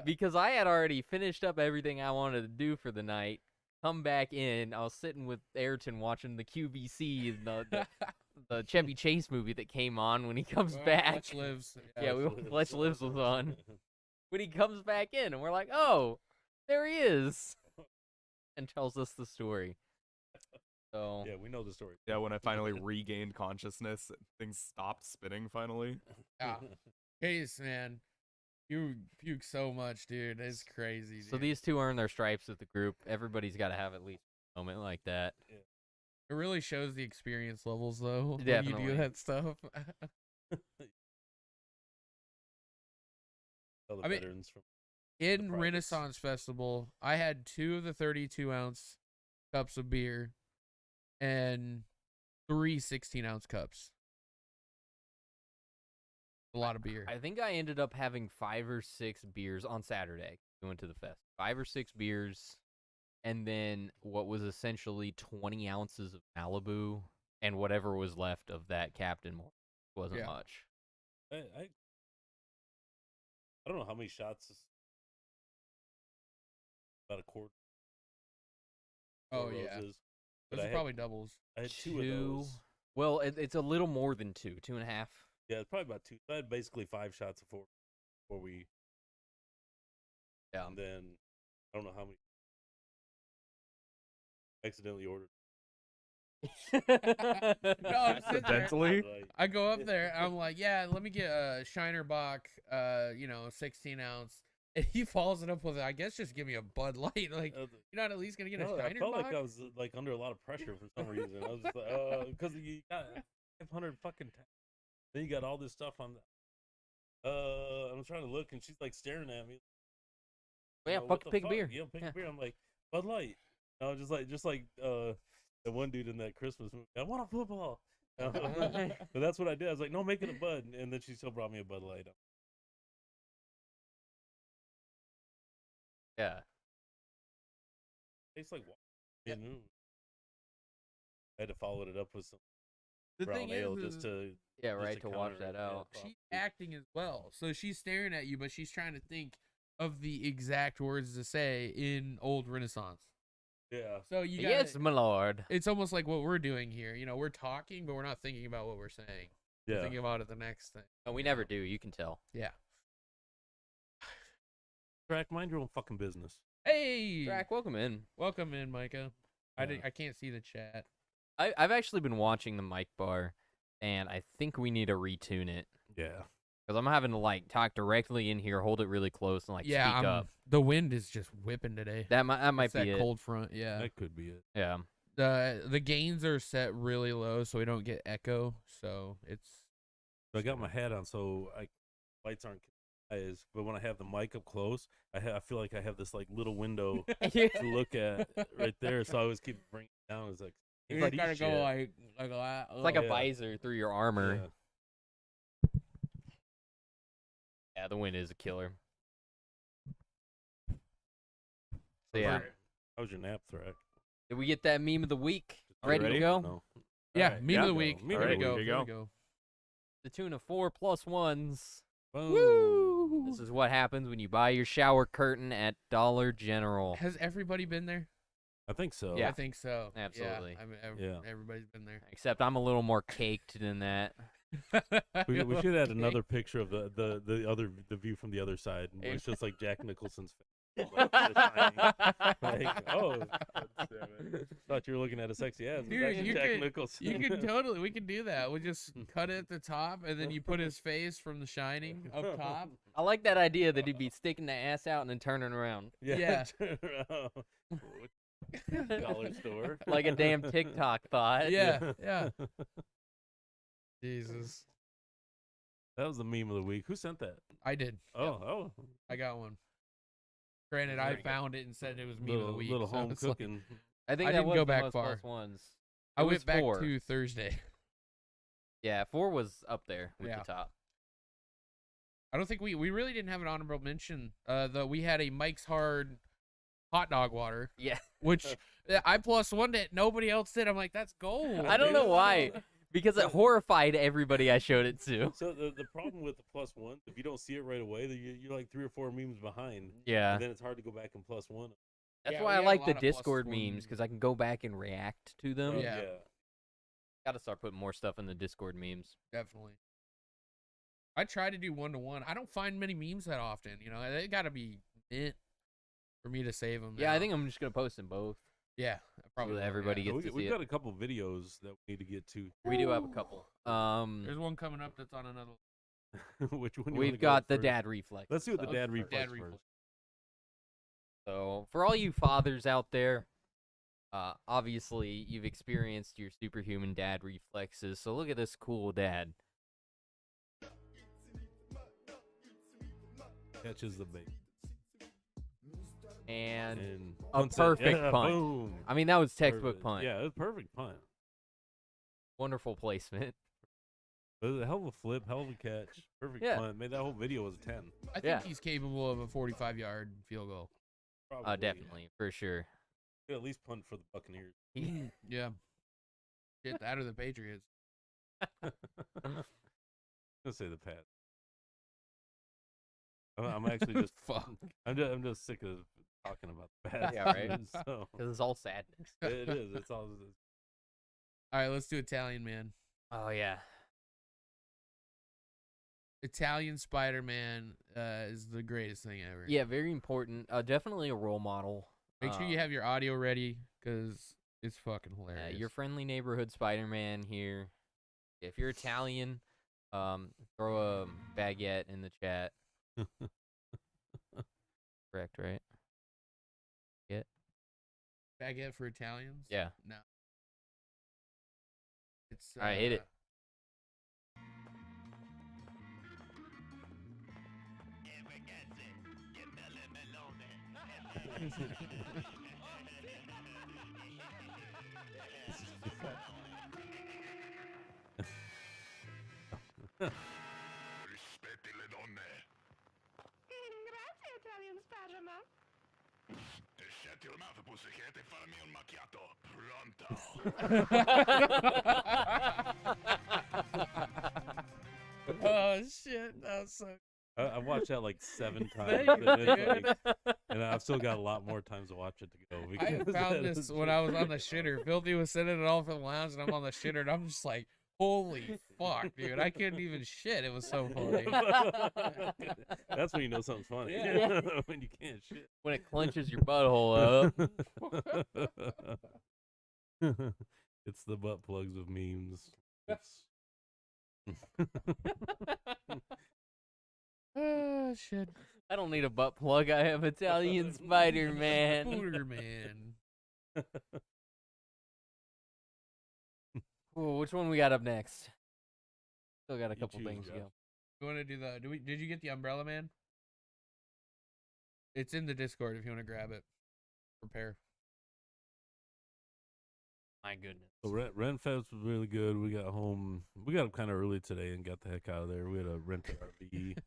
Because I had already finished up everything I wanted to do for the night. Come back in. I was sitting with Ayrton watching the QVC, the Chevy Chase movie that came on when he comes Well, back. Fletch lives. Yeah, Fletch Lives was on. When he comes back in, and we're like, oh, there he is, and tells us the story. So Yeah, we know the story. Yeah, when I finally regained consciousness, things stopped spinning finally. Yeah. Case, man, you puke so much, dude. It's crazy. so Dude. these two earn their stripes with the group. Everybody's got to have at least a moment like that. It really shows the experience levels, though. When you Definitely. do that stuff. Tell the I mean, veterans from In privates. Renaissance Festival, I had 2 of the 32-ounce cups of beer and 3 16-ounce cups. A lot of beer. I think I ended up having 5 or 6 beers on Saturday. We went to the fest. 5 or 6 beers, and then what was essentially 20 ounces of Malibu, and whatever was left of that Captain Morgan. Wasn't Yeah. much. I don't know how many shots. About a quart. Oh, Four yeah. roses. But Those I are had- probably doubles. I had 2 of those. Well, it's a little more than 2, 2.5. Yeah, it's probably about 2. I had basically 5 shots before we. Yeah. And then I don't know how many. Accidentally ordered. No, I'm sitting there. Accidentally? Like, I go up there. I'm like, yeah, let me get a Shiner Bock, 16 ounce. And he follows it up with, I guess, just give me a Bud Light. Like, uh, you're not at least gonna get no, a I Shiner felt Bock? like I was like under a lot of pressure for some reason. I was just like, because you got 500 fucking. Then you got all this stuff on. I'm trying to look, and she's like staring at me. Well, yeah, What fuck the pick a beer. Yeah, pick Yeah. a beer. I'm like, Bud Light. No, just like the one dude in that Christmas movie. I want a football. But that's what I did. I was like, no, make it a Bud. And then she still brought me a Bud Light. Yeah. Tastes like water. I had to follow it up with some The brown thing ale is, just to Yeah, just right, to wash counter that it. Yeah, out. she's properly. acting as well. So she's staring at you, but she's trying to think of the exact words to say in old Renaissance. Yeah. So you got Yes, my lord. It's almost like what we're doing here. You know, we're talking, but we're not thinking about what we're saying. We're Yeah. thinking about it the next thing. No, we never do. You can tell. Yeah. Track, mind your own fucking business. Hey, Drac, welcome in. welcome in, Micah. Yeah. I can't see the chat. I've actually been watching the mic bar, and I think we need to retune it. Yeah. Because I'm having to, like, talk directly in here, hold it really close, and, like, speak up. The wind is just whipping today. That might It's be that it. cold front. Yeah. That could be it. Yeah. The gains are set really low, so we don't get echo. So it's. So I got my hat on, so lights aren't eyes, but when I have the mic up close, I feel like I have this like little window to look at right there. So I always keep bringing it down. It's like You can't just see gotta go shit. It's like a Yeah. visor through your armor. Yeah. Yeah, the wind is a killer. So, yeah. How was your nap, Thrak? Did we get that meme of the week? Are you Ready to ready? go? No. Yeah, Alright, meme of the go. week. Meme Here of we the go. week. Here we go. The tune of 4+1s. Boom. Woo! This is what happens when you buy your shower curtain at Dollar General. Has everybody been there? I think so. Yeah. I think so. Absolutely. Yeah, Yeah. everybody's been there. Except I'm a little more caked than that. We should add another picture of the view from the other side. Where it's just like Jack Nicholson's face. Like, oh, thought you were looking at a sexy ass. It's Dude, actually you Jack could- Nicholson. You can totally, we can do that. We'll just cut it at the top, and then you put his face from The Shining up top. I like that idea that he'd be sticking the ass out and then turning around. Yeah. turn around. Dollar store. Like a damn TikTok thought. Yeah, yeah. Jesus, That was the meme of the week. Who sent that? I did. Oh, I got one. Granted, I found it and said it was meme of the little, week. little so home it's like- cooking. I think I that didn't was go the back most far. +1s. I It went was back 4. to Thursday. Yeah, 4 was up there with Yeah. the top. I don't think we really didn't have an honorable mention. We had a Mike's Hard hot dog water, Yeah. which I +1'd it. Nobody else did. I'm like, that's gold. I don't know why. Because it horrified everybody I showed it to. So the problem with the +1, if you don't see it right away, then you're like 3 or 4 memes behind. Yeah. And then it's hard to go back and +1. That's Yeah, why we I had a like lot the of Discord +1. memes, because I can go back and react to them. Yeah. Gotta start putting more stuff in the Discord memes. Definitely. I try to do 1-to-1. I don't find many memes that often. You know, they gotta be mint for me to save them. Yeah, I think I'm just gonna post them both. Yeah, I probably that will, everybody yeah. gets to see We've it. got a couple videos that we need to get to. We do have a couple. There's one coming up that's on another. Which one? You wanna We've go got the first? dad reflex. Let's do the stuff. dad reflex Dad first. reflex. So, for all you fathers out there, obviously you've experienced your superhuman dad reflexes. So look at this cool dad. Catches the bait. And a punts it. perfect Yeah, punt. Boom. I mean, that was textbook Perfect. punt. Yeah, it was perfect punt. Wonderful placement. It was a hell of a flip, hell of a catch. Perfect Yeah. punt. Made that whole video was a 10. I think Yeah. he's capable of a 45-yard field goal. Probably. Definitely, for sure. Could at least punt for the Buccaneers. Yeah. Get that or the Patriots. Let's say the Pats. I'm actually just Fuck. I'm just sick of talking about the Pats. Yeah, right. So Because it's all sadness. it is. It's all. All right, let's do Italian Man. Oh, yeah. Italian Spider-Man is the greatest thing ever. Yeah, very important. Definitely a role model. Make sure you have your audio ready because it's fucking hilarious. your friendly neighborhood Spider-Man here. If you're Italian, throw a baguette in the chat. Correct, right? Baguette for Italians? Yeah. No. It's All right, hit it. Rispetti le donne. Grazie, Italian Spider-Man. Shut your mouth, pussycat, e farmi un macchiato. Pronto. Oh shit, that was so. I watched that like 7 times, Thank and, you, it's like, and I've still got a lot more times to watch it to go. I Because found that this is when I was on the shitter. Filthy was sitting it all for the lounge, and I'm on the shitter, and I'm just like, holy fuck, dude! I couldn't even shit. It was so funny. That's when you know something's funny. Yeah. When you can't shit. When it clenches your butthole up. It's the butt plugs of memes. Oh shit, I don't need a butt plug. I have Italian Spider-Man. Spooderman. Ooh, which one we got up next? Still got a You couple choose, things to Jeff. go. You want to do the? Did you get the Umbrella Man? It's in the Discord if you want to grab it. Prepare. My goodness. So Renfest was really good. We got home. We got up kind of early today and got the heck out of there. We had a rental RV.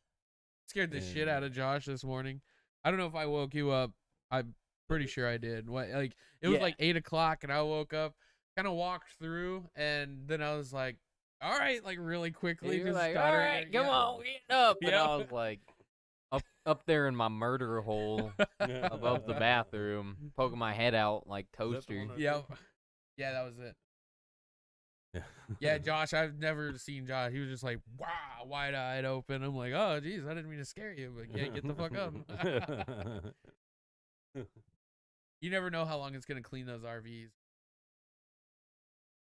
Scared the shit out of Josh this morning. I don't know if I woke you up. I'm pretty sure I did. What, like it was Yeah. like 8 o'clock, and I woke up, kind of walked through, and then I was like, "All right," like really quickly, You're just like, all stuttering right, it, come yeah. on, we getting up. And Yeah. I was like, up there in my murder hole above the bathroom, poking my head out like Is that the toaster. one right Yep. Yeah, that was it. there? Yeah, Josh, I've never seen Josh. He was just like, wow, wide-eyed open. I'm like, oh, geez, I didn't mean to scare you, but yeah, get the fuck up. You never know how long it's going to clean those RVs.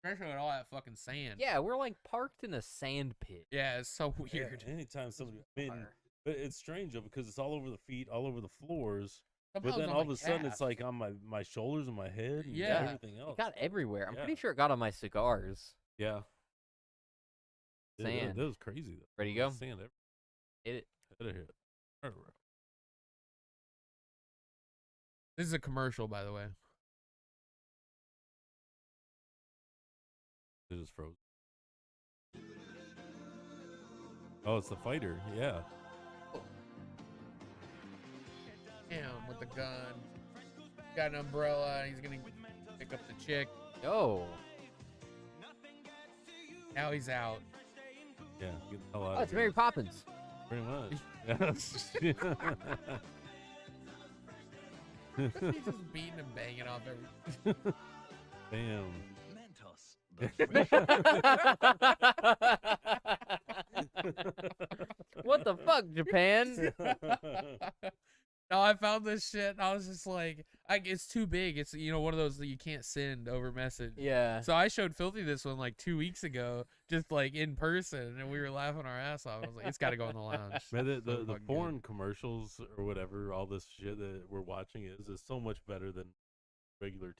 Especially with all that fucking sand. Yeah, we're like parked in a sand pit. Yeah, it's so Yeah, weird. anytime somebody, I mean, Fire. but it's strange though because it's all over the feet, all over the floors. Somehow But then it's on all my of a sudden it's calf. like on my shoulders and my head and Yeah. everything else. It got everywhere. I'm Yeah. pretty sure it got on my cigars. Yeah. Sand. That was crazy though. Ready to go? Sand everywhere. Hit it. Hit it. Everywhere. This is a commercial, by the way. It just froze. Oh, it's the fighter. Yeah. Damn, with the gun. Got an umbrella. He's going to pick up the chick. Yo. Now he's out. Yeah. Get the hell out Oh, of it's here. Mary Poppins. Pretty much. Yes. He's just beating and banging off every. Damn. What the fuck, Japan? No, I found this shit and I was just like, it's too big. It's, one of those that you can't send over message. Yeah. So I showed Filthy this one like 2 weeks ago, just like in person, and we were laughing our ass off. I was like, it's got to go in the lounge. Man, the So fucking foreign good. commercials or whatever, all this shit that we're watching is so much better than regular TV.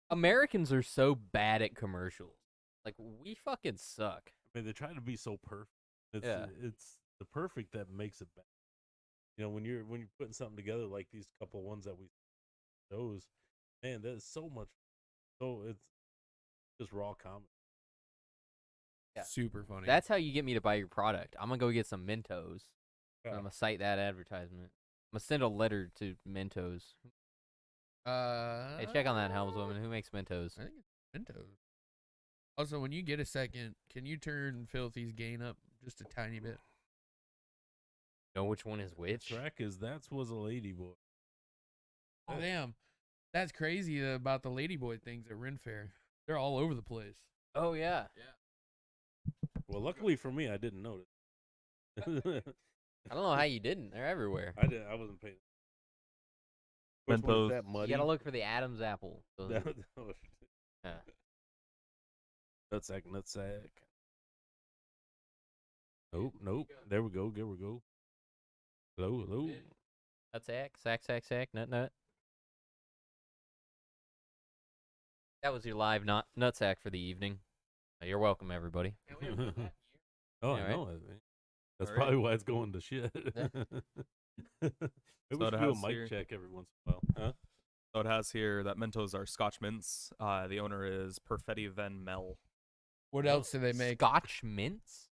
Americans are so bad at commercials. Like, we fucking suck. I mean, they try to be so perfect. Yeah. It's the perfect that makes it bad. When you're putting something together like these couple ones that we chose, man, that is so much. So it's just raw comedy. Yeah. Super funny. That's how you get me to buy your product. I'm going to go get some Mentos. Yeah. I'm going to cite that advertisement. I'm going to send a letter to Mentos. Hey, check on that, Helmswoman. Who makes Mentos? I think it's Mentos. Also, when you get a second, can you turn Filthy's gain up just a tiny bit? Know which one is which? Track is was a lady boy. Oh, damn. That's crazy about the Ladyboy things at Ren Fair. They're all over the place. Oh, yeah. Well, luckily for me, I didn't notice. I don't know how you didn't. They're everywhere. I wasn't paying. Which one Mentos. is that You muddy? got to look for the Adam's apple. So yeah. Nutsack. Nope. There we go. Hello. That's sack, nut. That was your live nutsack for the evening. You're welcome, everybody. Oh, Yeah, I right? know. That's All right. probably why it's going to shit. Maybe we So it should do a has mic here- check every once in a while. Huh? So it has here that Mentos are Scotch mints. The owner is Perfetti Van Mel. What else do they make? Scotch mints?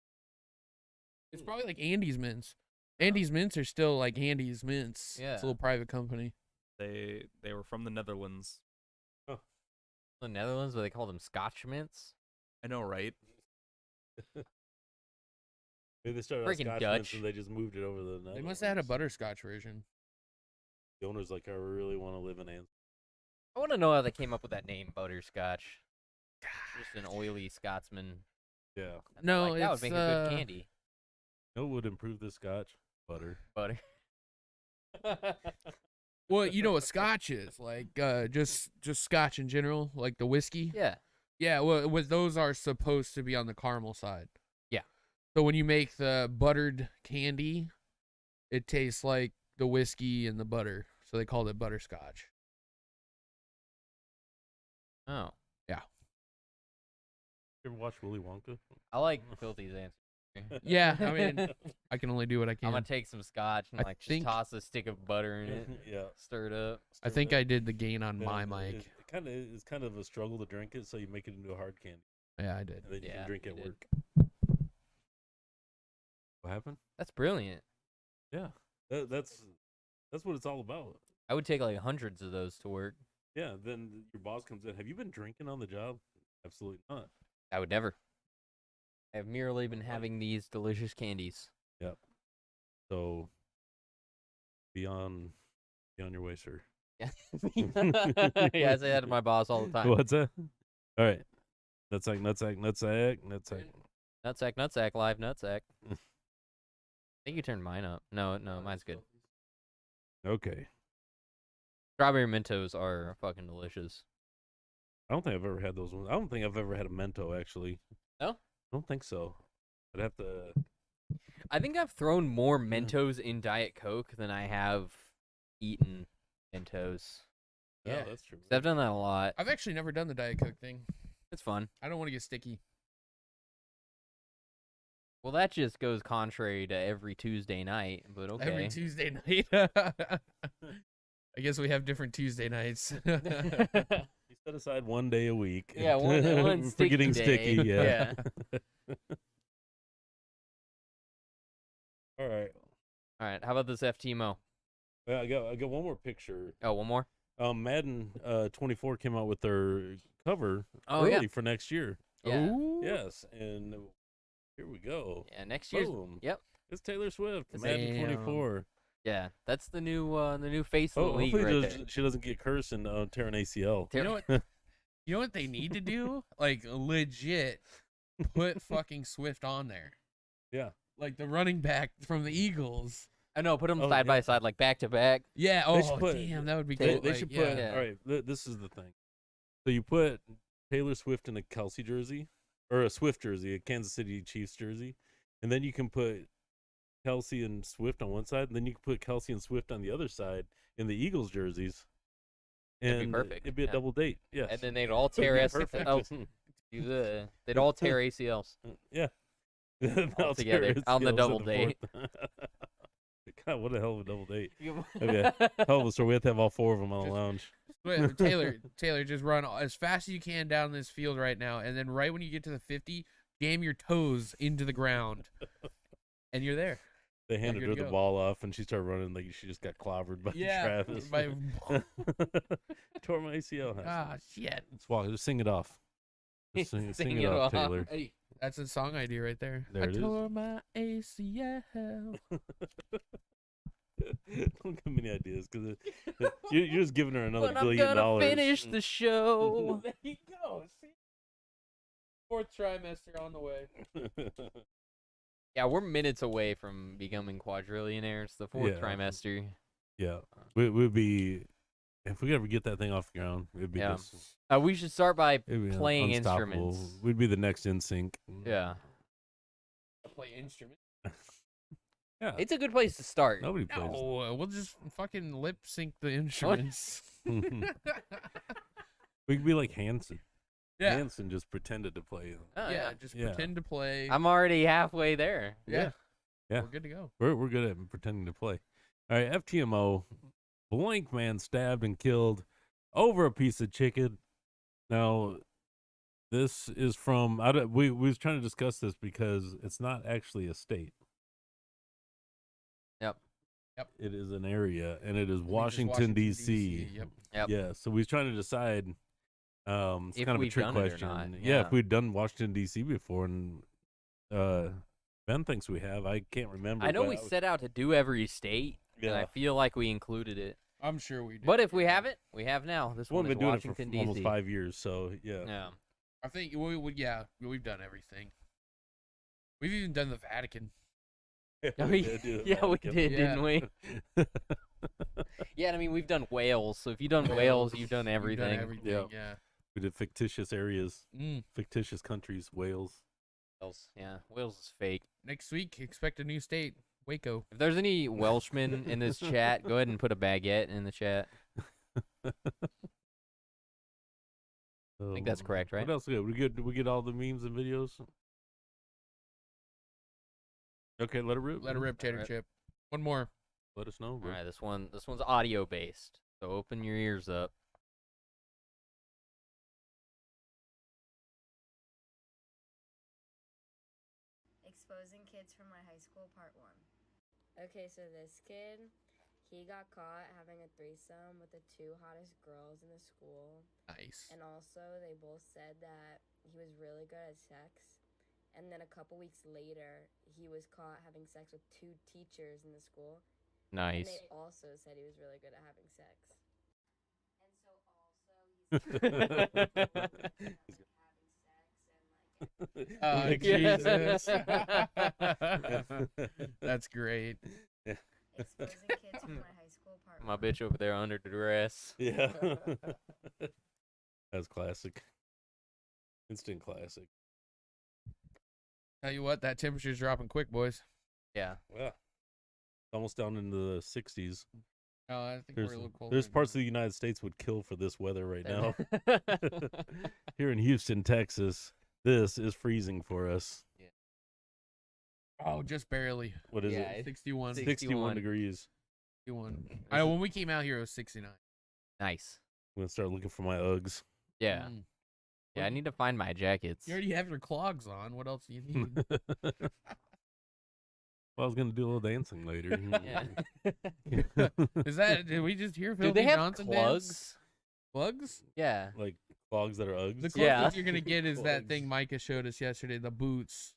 It's probably like Andy's Mints. Andy's Mints are still like Andy's Mints. Yeah. It's a little private company. They were from the Netherlands. The Netherlands, where they call them Scotch mints. I know, right? Maybe they started Freaking out Scotch Dutch. mints and they just moved it over the. They must have had a Netherlands. butterscotch version. The owner's like, I really want to live in Amsterdam. I want to know how they came up with that name, butterscotch. Just an oily Scotsman. Yeah. No, Like, that would it's make a good candy. No, would improve the Scotch butter. Butter. Well, you know what Scotch is like? Just Scotch in general, like the whiskey. Yeah. Yeah. Well, those are supposed to be on the caramel side. Yeah. So when you make the buttered candy, it tastes like the whiskey and the butter. So they called it butterscotch. Oh. You ever watch Willy Wonka? I like Filthy's answer. Yeah, I mean, I can only do what I I'm can. gonna take some scotch and I like just think- toss a stick of butter in it, Yeah. stir it up. I think I did the gain on my mic. It's kind of a struggle to drink it, so you make it into a hard candy, Yeah, I did. and then you Yeah, can drink you at did. work. What happened? That's brilliant. Yeah, that's what it's all about. I would take like hundreds of those to work. Yeah, then your boss comes in. Have you been drinking on the job? Absolutely not. I would never. I've merely been having these delicious candies. So be on your way, sir. Yeah. Yeah, I say that to my boss all the time. What's that? All right. Nutsack. Nutsack, live nutsack. I think you turned mine up. No, mine's good. Okay. Strawberry Mentos are fucking delicious. I don't think I've ever had those ones. I don't think I've ever had a Mento, actually. No? I don't think so. I'd have to. I think I've thrown more Mentos in Diet Coke than I have eaten Mentos. Yeah, Yeah. that's true. 'Cause I've done that a lot. I've actually never done the Diet Coke thing. It's fun. I don't want to get sticky. Well, that just goes contrary to every Tuesday night, but okay. Every Tuesday night. I guess we have different Tuesday nights. You set aside one day a week. Yeah, one for sticky getting day. sticky. Yeah. Yeah. All right. All right, how about this FTMO? I got one more picture. Oh, one more? Madden 24 came out with their cover Oh, early yeah. for next year. Yeah. Ooh. Yes, and here we go. Yeah, next year's. Boom. Yep. It's Taylor Swift. It's Madden Damn. 24. Yeah, that's the new face of the league Hopefully right there. she doesn't get cursed and tear an ACL. You know what? You know what they need to do? Like legit, put fucking Swift on there. Yeah. Like the running back from the Eagles. I know, put them Oh, side by yeah. side, like back to back. Yeah. They Oh should put- damn, that would be they- cool. They Like, should yeah. put. Yeah. All right, this is the thing. So you put Taylor Swift in a Kelsey jersey, or a Swift jersey, a Kansas City Chiefs jersey, and then you can put Kelsey and Swift on one side, and then you can put Kelsey and Swift on the other side in the Eagles jerseys. That'd be And perfect, it'd be a yeah. double date. Yes. And then they'd all It'd tear be S. perfect. Oh, they'd all tear ACLs. Yeah. All together on the double date. God, what a hell of a double date. Okay. Hell of a story. We have to have all four of them on the lounge. Wait, Taylor, just run as fast as you can down this field right now, and then right when you get to the 50, jam your toes into the ground, and you're there. They handed good her to the go. ball off, and she started running like she just got clobbered by Travis. by- Tore my ACL. Ah, shit. Let's walk. Just sing it off. Just sing Sing it it off, off. Taylor. Hey, that's a song idea right there. There I it is. tore my ACL. Don't give me any ideas, because you're just giving her another But $1 I'm billion. gonna finish the show. There you go. See? Fourth trimester on the way. Yeah, we're minutes away from becoming quadrillionaires. The fourth Yeah. trimester. Yeah, we'd be, if we ever get that thing off the ground, it'd be Yeah. just We should start by it'd be playing unstoppable. instruments. We'd be the next NSYNC. Yeah, I play instruments. Yeah. it's a good place to start. Nobody plays. No, we'll just fucking lip sync the instruments. We could be like Hanson. Yeah. Hanson just pretended to play. Oh, yeah, just Yeah. pretend to play. I'm already halfway there. yeah. Yeah. We're good to go. We're good at pretending to play. All right, FTMO. Blank man stabbed and killed over a piece of chicken. Now, this is from. We was trying to discuss this because it's not actually a state. Yep. It is an area, and it is I think it's Washington, D.C. Yep. Yep. Yeah, so we was trying to decide. It's If kind of a we've trick done it or question. not, Yeah, yeah. if we'd done Washington D.C. before, and Ben thinks we have. I can't remember. I know but we was- set out to do every state, and I Yeah. feel like we included it. I'm sure we did. But if we haven't, we have now. This Well, one we've is been doing it for Washington, D.C. almost 5 years, so yeah. Yeah. I think we've done everything. We've even done the Vatican. We did do yeah, we Vatican. did, Yeah. didn't we? Yeah, and I mean, we've done Wales, so if you've done Wales, you've done everything. You've done everything. Yeah. We did fictitious areas, Mm. fictitious countries, Wales. Wales, yeah, Wales is fake. Next week, expect a new state, Waco. If there's any Welshmen in this chat, go ahead and put a baguette in the chat. I think that's correct, right? What else we got? We get all the memes and videos? Okay, let it rip. Let it rip, Tater Alright. Chip. One more. Let us know, All bro. right, this one's audio based, so open your ears up. Exposing kids from my high school, part 1. Okay, so this kid, he got caught having a threesome with the 2 hottest girls in the school. Nice. And also, they both said that he was really good at sex. And then a couple weeks later, he was caught having sex with 2 teachers in the school. And Nice. they also said he was really good at having sex. And so also, he's having sex and like Oh, Yeah. Jesus. That's great. exposing kids from my high school, part My 1. bitch over there under duress. Yeah. That's classic. Instant classic. Tell you what, that temperature's dropping quick, boys. Yeah. Yeah. Almost down into the 60s. Oh, I think There's, we're a little cold. there's right parts now. of the United States would kill for this weather right now. Here in Houston, Texas, this is freezing for us. Oh, just barely. What is Yeah, it? 61. 61 degrees. 61. I know when we came out here, it was 69. Nice. I'm going to start looking for my Uggs. Yeah. Mm. Yeah, I need to find my jackets. You already have your clogs on. What else do you need? Well, I was going to do a little dancing later. Yeah. Is that? Did we just hear Do Filthy they have Johnson plugs? dance? Plugs? Yeah. Like clogs that are Uggs. The closest Yeah. you're gonna get is that Plugs. thing Micah showed us yesterday. The boots.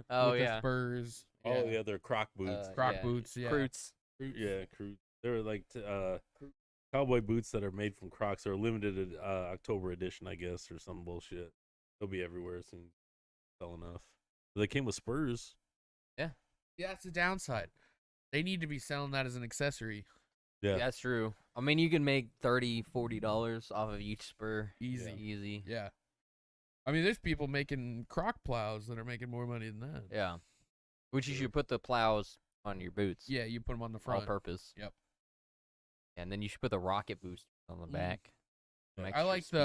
Oh with yeah. The Spurs. Oh, yeah, they're Croc boots. Croc yeah. boots. Yeah. Fruits. Yeah, they're like cowboy boots that are made from Crocs. They're limited October edition, I guess, or some bullshit. They'll be everywhere soon. Sell enough. They came with Spurs. Yeah, that's the downside. They need to be selling that as an accessory. Yeah. That's true. I mean, you can make $30-$40 off of each spur. Easy. Easy. Yeah. I mean, there's people making croc plows that are making more money than that. Yeah. Which you should put the plows on your boots. Yeah, you put them on the All front. purpose. Yep. And then you should put the rocket boost on the Mm. back. Some I extra like speed.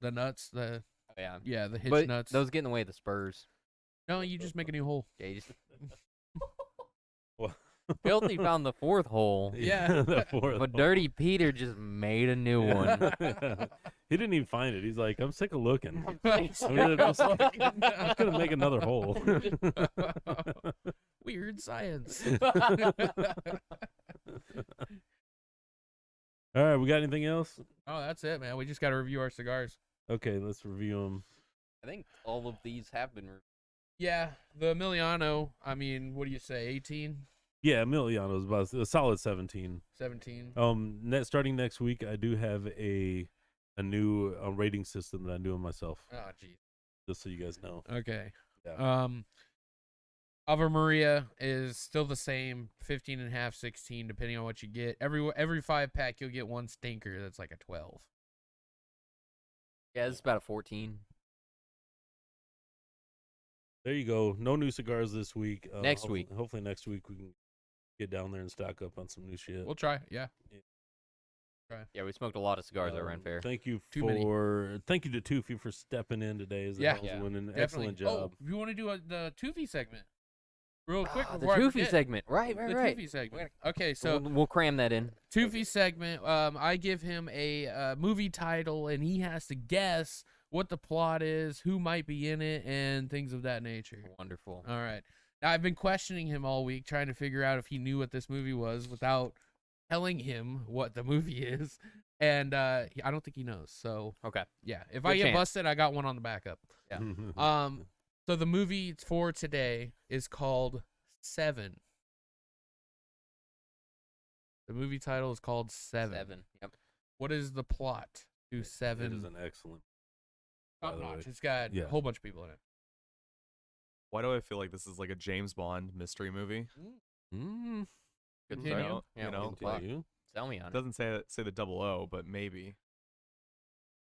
the nuts. The Oh, yeah. the hitch But nuts. those get in the way of the spurs. No, you just make a new hole. Yeah, you just Well, Filthy found the 4th hole, Yeah. the fourth but one. Dirty Peter just made a new one. He didn't even find it. He's like, I'm sick of looking. I'm Sick gonna, of looking. I'm gonna make another hole. Weird science. All right, we got anything else? Oh, that's it, man. We just got to review our cigars. Okay, let's review them. I think all of these have been. Yeah, the Emiliano, I mean, what do you say, 18, Yeah, Emiliano's about a solid 17. 17? Starting next week, I do have a new rating system that I'm doing myself, Oh, geez. just so you guys know. Okay. Yeah. Ave Maria is still the same, 15 and a half, 16, depending on what you get. Every 5-pack, you'll get one stinker that's like a 12. Yeah, this is about a 14. There you go. No new cigars this week. Next week. Hopefully next week we can get down there and stock up on some new shit. We'll try, yeah. Yeah, we smoked a lot of cigars that ran fair. Thank you Too many. Thank you to Twofee for stepping in today as a Yeah. helmsman. An Definitely. excellent job. Oh, if you want to do the Twofee segment, real quick The before I Twofee forget. segment. Right. The Twofee segment. Okay, so we'll cram that in. Twofee segment, I give him a movie title, and he has to guess what the plot is, who might be in it, and things of that nature. Wonderful. All right. I've been questioning him all week, trying to figure out if he knew what this movie was without telling him what the movie is. And I don't think he knows. So Okay. yeah, if Good I get chance. busted, I got one on the backup. Yeah. So the movie for today is called Seven. The movie title is called Seven. 7. Yep. What is the plot to It Seven? is an excellent. by Top the way. notch. It's got Yeah. a whole bunch of people in it. Why do I feel like this is like a James Bond mystery movie? Mm, Good Continue. start. Yeah, You know, what's the plot? you. Tell me on It it. doesn't say the 00, but maybe.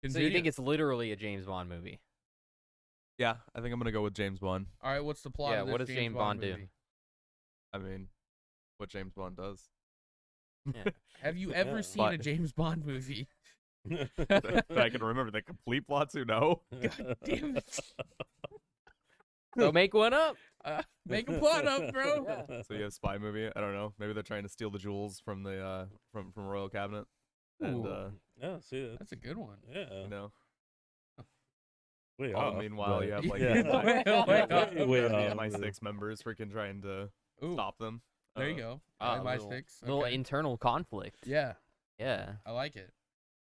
So you think it's literally a James Bond movie? Yeah, I think I'm gonna go with James Bond. all right? What's the plot? Yeah, of this what does James Bond do? movie? I mean, what James Bond does. Yeah. Have you ever Yeah. seen a But- James Bond movie? that I can remember the complete plot to no. Damn it! So make one up. Make a plot up, bro. Yeah. So you have spy movie. I don't know. Maybe they're trying to steal the jewels from the from Royal Cabinet. And Ooh. Yeah, see that. That's a good one. Yeah. you know, Way all off, the meanwhile but- you have like yeah. Way off. Way the off. MI6 members freaking trying to Ooh, stop them. there you Uh, go. Ah, My little, sticks. little Okay. internal conflict. Yeah, Yeah. I like it.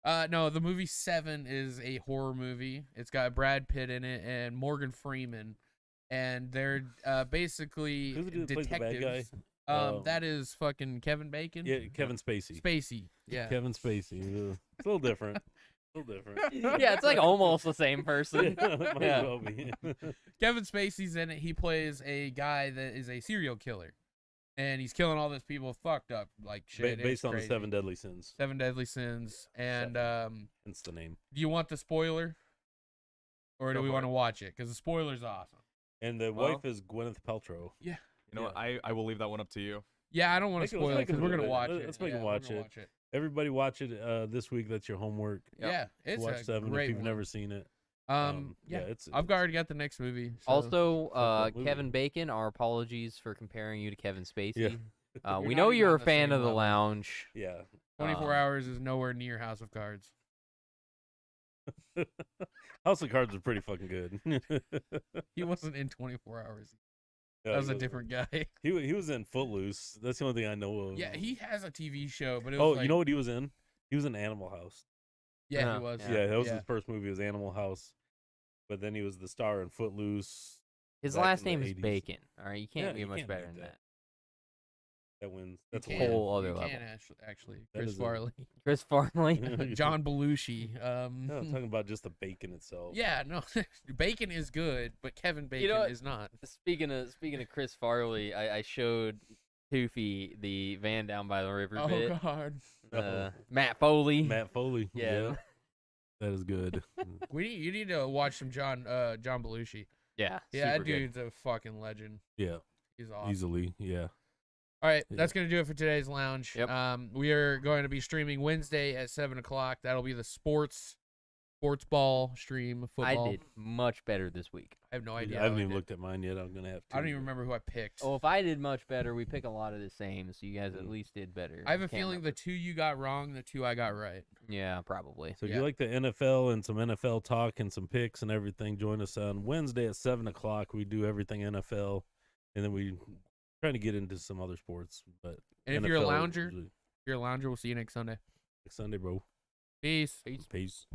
No, the movie Seven is a horror movie. It's got Brad Pitt in it and Morgan Freeman, and they're basically Who's the dude that plays the bad detectives. guy? That is fucking Kevin Bacon. Yeah, Kevin Spacey. Spacey. Yeah. Kevin Spacey. It's a little different. A little different. Yeah, it's like almost the same person. Might Yeah. as well be. Kevin Spacey's in it. He plays a guy that is a serial killer, and he's killing all these people fucked up like shit. It's Based on the crazy. 7 Deadly Sins. Seven Deadly Sins. And Hence the name. do you want the spoiler, or do Go we for want to it. watch it? Because the spoiler's awesome. And the Well- wife is Gwyneth Paltrow. Yeah. You know what? I will leave that one up to you. Yeah, I don't want Let's to make it- spoil it let's make because it we're a gonna bit- watch let's it. make 'em Yeah, we're watch gonna it. watch it. Everybody watch it this week. That's your homework. Yeah, it's Watch a 7 great if you've one. never seen it. Yeah, it's I've already got the next movie. So. Also, that movie. Kevin Bacon, our apologies for comparing you to Kevin Spacey. Yeah. We You're know not even you're on a the fan same of the level. lounge. Yeah. 24 hours is nowhere near House of Cards. House of Cards are pretty fucking good. He wasn't in 24 hours. Yeah, That was he a wasn't. different guy. He was in Footloose. That's the only thing I know of. Yeah, he has a TV show, but it was Oh, like, you know what he was in? He was in Animal House. Yeah, Yeah, he was. Yeah, that was yeah. his first movie. Was Animal House, but then he was the star in Footloose. His back last in the name is 80s. Bacon. All right, you can't Yeah, be you much can't better beat than that. that. That wins. You That's a can. win. whole other You level. can actually. That Chris is a- Farley, Chris Farley. John Belushi. No, I'm talking about just the bacon itself. Yeah, no, Bacon is good, but Kevin Bacon know what? is not. Speaking of Chris Farley, I showed Twofee the van down by the river Oh bit. God, Matt Foley. Matt Foley. Yeah. That is good. you need to watch some John Belushi. Yeah. Yeah, that super good. dude's a fucking legend. Yeah, He's awesome. easily. Yeah. All right, Yeah. that's gonna do it for today's lounge. Yep. We are going to be streaming Wednesday at 7:00. That'll be the sports ball stream. Football. I did much better this week. I have no I idea. haven't how I even did. looked at mine yet. I'm gonna have to. I don't even remember who I picked. Oh, if I did much better, we pick a lot of the same, so you guys at Mm. least did better. I have a Can't feeling remember. the 2 you got wrong, the 2 I got right. Yeah, probably. So if Yeah. you like the NFL and some NFL talk and some picks and everything, join us on Wednesday at 7:00. We do everything NFL, and then we trying to get into some other sports. But And if you're a NFL lounger, usually- we'll see you next Sunday. next Sunday, bro. Peace. Peace. Peace.